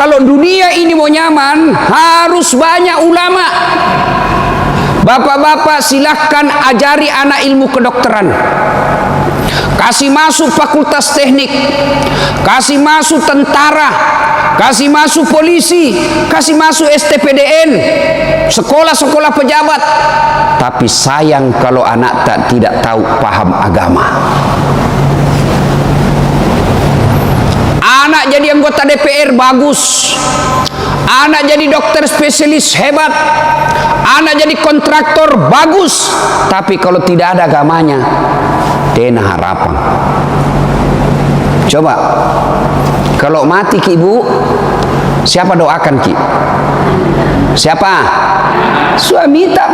kalau dunia ini mau nyaman, harus banyak ulama. Bapak-bapak silahkan ajari anak ilmu kedokteran, kasih masuk fakultas teknik, kasih masuk tentara, kasih masuk polisi, kasih masuk STPDN, sekolah-sekolah pejabat. Tapi sayang kalau anak tidak tahu paham agama. Anak jadi anggota DPR bagus, anak jadi dokter spesialis hebat, anak jadi kontraktor bagus, tapi kalau tidak ada agamanya, dena harapan. Coba kalau mati ki ibu, siapa doakan ki? Siapa? Suami tak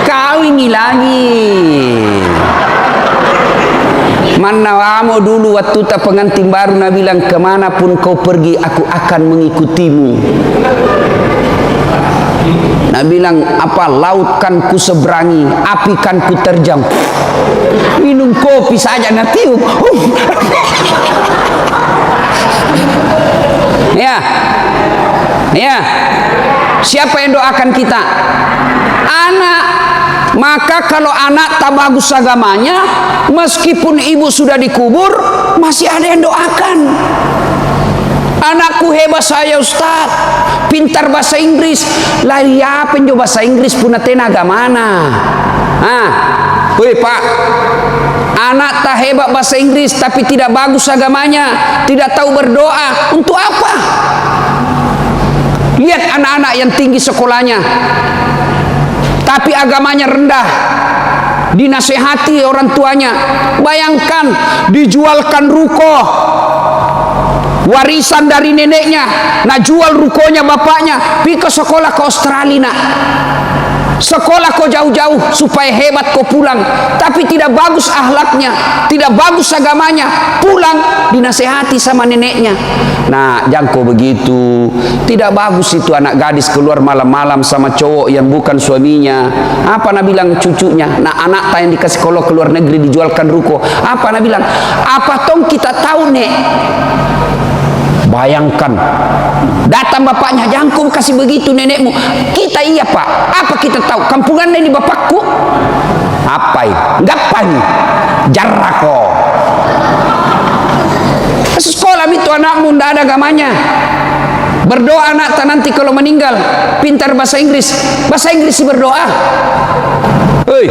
kawin lagi. Manawamu dulu waktu tak pengantin baru, Nabi bilang, kemanapun kau pergi aku akan mengikutimu. Nabi bilang, apa laut kan ku seberangi, api kan ku terjang, minum kopi saja na tiup. Ya, siapa yang doakan kita? Anak. Maka kalau anak tak bagus agamanya, meskipun ibu sudah dikubur, masih ada yang doakan. Anakku hebat saya Ustaz, pintar bahasa Inggris. Lari apa yang bahasa Inggris pun tenaga mana? Woi Pak, anak tak hebat bahasa Inggris tapi tidak bagus agamanya, tidak tahu berdoa, untuk apa? Lihat anak-anak yang tinggi sekolahnya, tapi agamanya rendah, dinasehati orang tuanya. Bayangkan dijualkan ruko, warisan dari neneknya, nak jual rukonya bapaknya, pergi ke sekolah ke Australia nak. Sekolah kau jauh-jauh supaya hebat kau pulang, tapi tidak bagus akhlaknya, tidak bagus agamanya, pulang dinasehati sama neneknya. Nah, jangan kau begitu, tidak bagus itu anak gadis keluar malam-malam sama cowok yang bukan suaminya. Apa Nabi bilang cucunya? Nah, anak tak yang dikasih sekolah ke luar negeri dijualkan ruko. Apa Nabi bilang? Apa tong kita tahu nek? Bayangkan, datang bapaknya, jangan kau kasih begitu nenekmu. Kita iya Pak, apa kita tahu? Kampungan ini bapakku. Apa ini? Gapan, jarako. Sekolah itu anakmu tidak ada agamanya. Berdoa anak nanti kalau meninggal, pintar bahasa Inggris. Bahasa Inggris sih berdoa. Hei.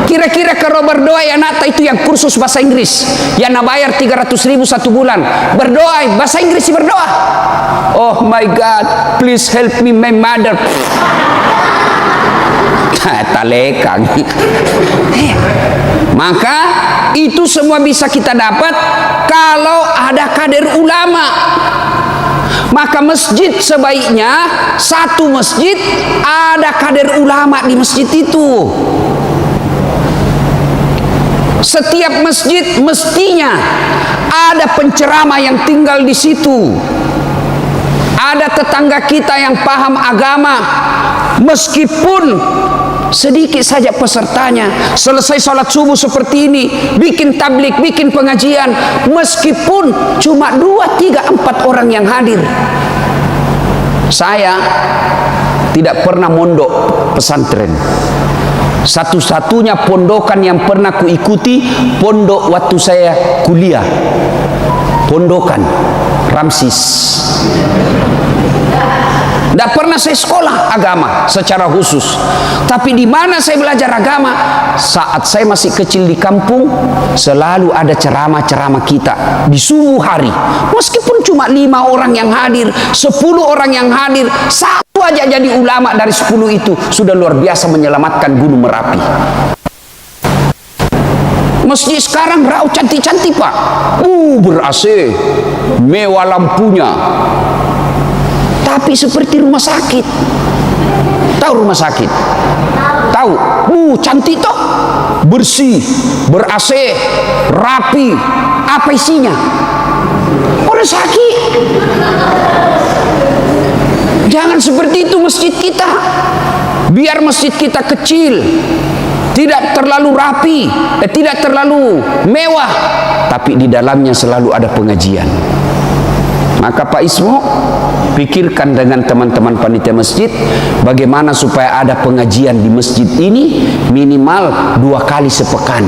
Kira-kira kalau berdoa ya anak itu yang kursus bahasa Inggris, yang nak bayar 300.000 satu bulan, berdoa bahasa Inggris sih berdoa. Oh my God, please help me my mother. Talekang. Maka itu semua bisa kita dapat kalau ada kader ulama. Maka masjid sebaiknya satu masjid ada kader ulama di masjid itu. Setiap masjid mestinya ada penceramah yang tinggal di situ. Ada tetangga kita yang paham agama, meskipun sedikit saja pesertanya. Selesai sholat subuh seperti ini, bikin tablik, bikin pengajian, meskipun cuma 2, 3, 4 orang yang hadir. Saya tidak pernah mondok pesantren. Satu-satunya pondokan yang pernah kuikuti pondok waktu saya kuliah, pondokan Ramsis. Tidak pernah saya sekolah agama secara khusus. Tapi di mana saya belajar agama? Saat saya masih kecil di kampung, selalu ada ceramah-ceramah kita di subuh hari. Meskipun cuma 5 orang yang hadir, 10 orang yang hadir, satu aja jadi ulama dari 10 itu sudah luar biasa menyelamatkan Gunung Merapi. Masjid sekarang rau cantik-cantik Pak, ber-AC, mewah lampunya, tapi seperti rumah sakit. Tahu rumah sakit? Tahu? Cantik toh, bersih, ber-AC, rapi. Apa isinya? Orang sakit. Jangan seperti itu masjid kita. Biar masjid kita kecil, tidak terlalu rapi, tidak terlalu mewah, tapi di dalamnya selalu ada pengajian. Maka Pak Ismo, pikirkan dengan teman-teman panitia masjid bagaimana supaya ada pengajian di masjid ini minimal 2 kali sepekan.